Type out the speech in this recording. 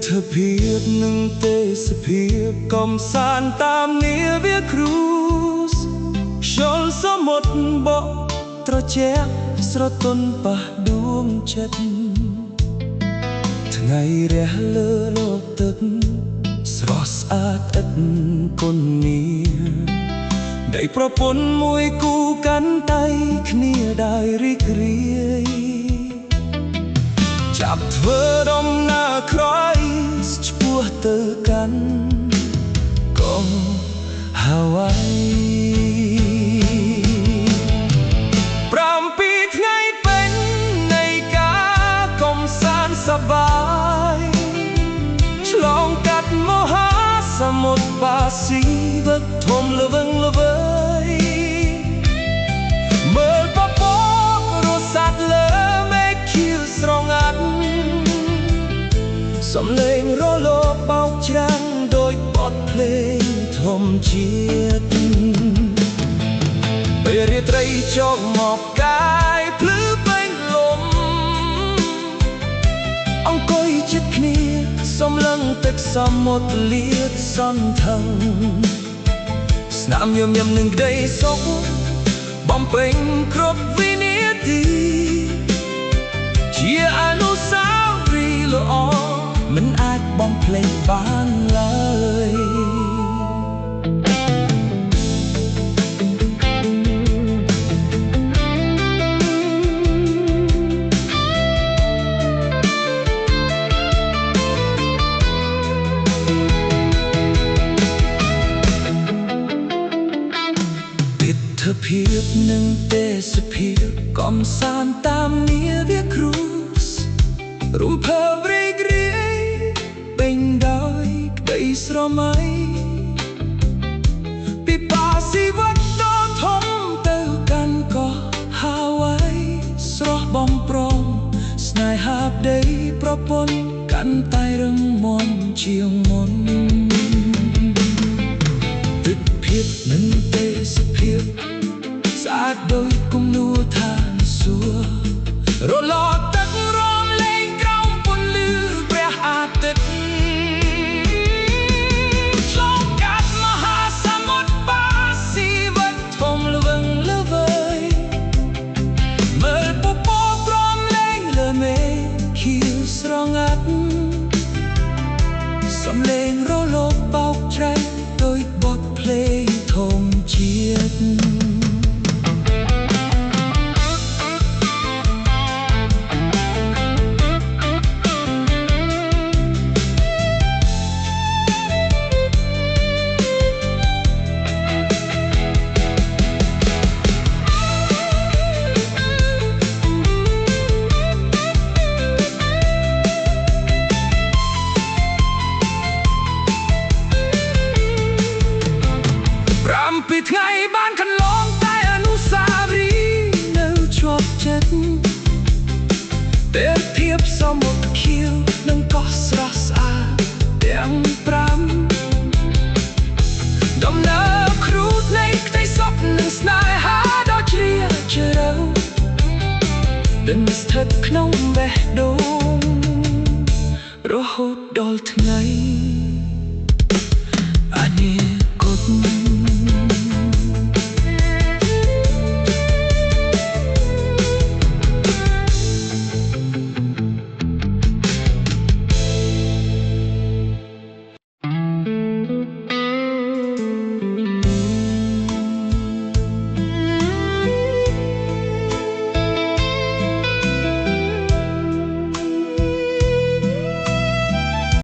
ធភាពនឹងទេសភាពកំសាន្តតាមនាវាគ្រូសខ្យល់សមុទ្របក់ត្រជាក់ស្រទន់ប៉ះដួងចិត្តថ្ងៃរះលើលោកទឹកស្រស់ស្អាតឥតគុណនីได้ប្រពន្ធមួយគូកាន់ដៃគ្នាដោយរីករាយចាប់ធ្វើដំណើរក្រោយឆ្ពោះទៅកាន់កោះហាវ៉ៃ7 ថ្ងៃពេញនៃការកំសាន្តសប្បាយឆ្លងកាត់មហាសមុទ្រប៉ាស៊ីហ្វិកធំល្វឹងល្វើយមើលពពករស័ព្ទលើមេឃខៀវស្រងាត់សំឡេងរលកបោកច្រាំងដោយបទភ្លេងធម្មជាតិពេលរាត្រីចុះមកកាយភ្លឺពេញលំអង្គុយជិតគ្នាសំឡឹងទឹកសមុទ្រលាតសន្ធឹងស្នាមញញឹមនឹងក្តីសុខបំពេញគ្រប់វិនាទីជាអនុស្សាវរីយ៍ល្អមិនអាចបំភ្លេចបានឡើយភាពនឹងទេសភាពកំសាន្តតាមនាវាគ្រូសរំភើបរីករាយពេញដោយក្តីស្រមៃពីប៉ាស៊ីវ៉ាដ៏ធំទៅកាន់កោះហាវ៉ៃស្រស់បំព្រងស្នេហាប្តីប្រពន្ធកាន់តែរឹងមាំជាងមុនទិដ្ឋភាពនឹងទេសភាពស្អាតដោយគំនូរឋានសួគ៌រលកទឹករំលែងក្រោមពន្លឺព្រះអាទិត្យឆ្លងកាត់មហាសមុទ្រប៉ាស៊ីហ្វិកធំល្វឹងល្វើយមើលពពកព្រមលែងលើមេឃខៀវស្រងាត់សំឡេងរលកបោកច្រាំងដោយបទភ្លេងធម្មជាតិពីថ្ងៃបានកន្លងតែអនុស្សាវរីយ៍នៅជាប់ចិត្តពេលភាពសមុទ្រខៀវនិងកោះស្រស់ស្អាតទាំង5ដំណើរគ្រូនៃក្តីសុខនិងស្នេហាដ៏ជ្រាលជ្រៅដែលស្ថិតក្នុងបេះដូងរហូតដល់ថ្ងៃអនាគត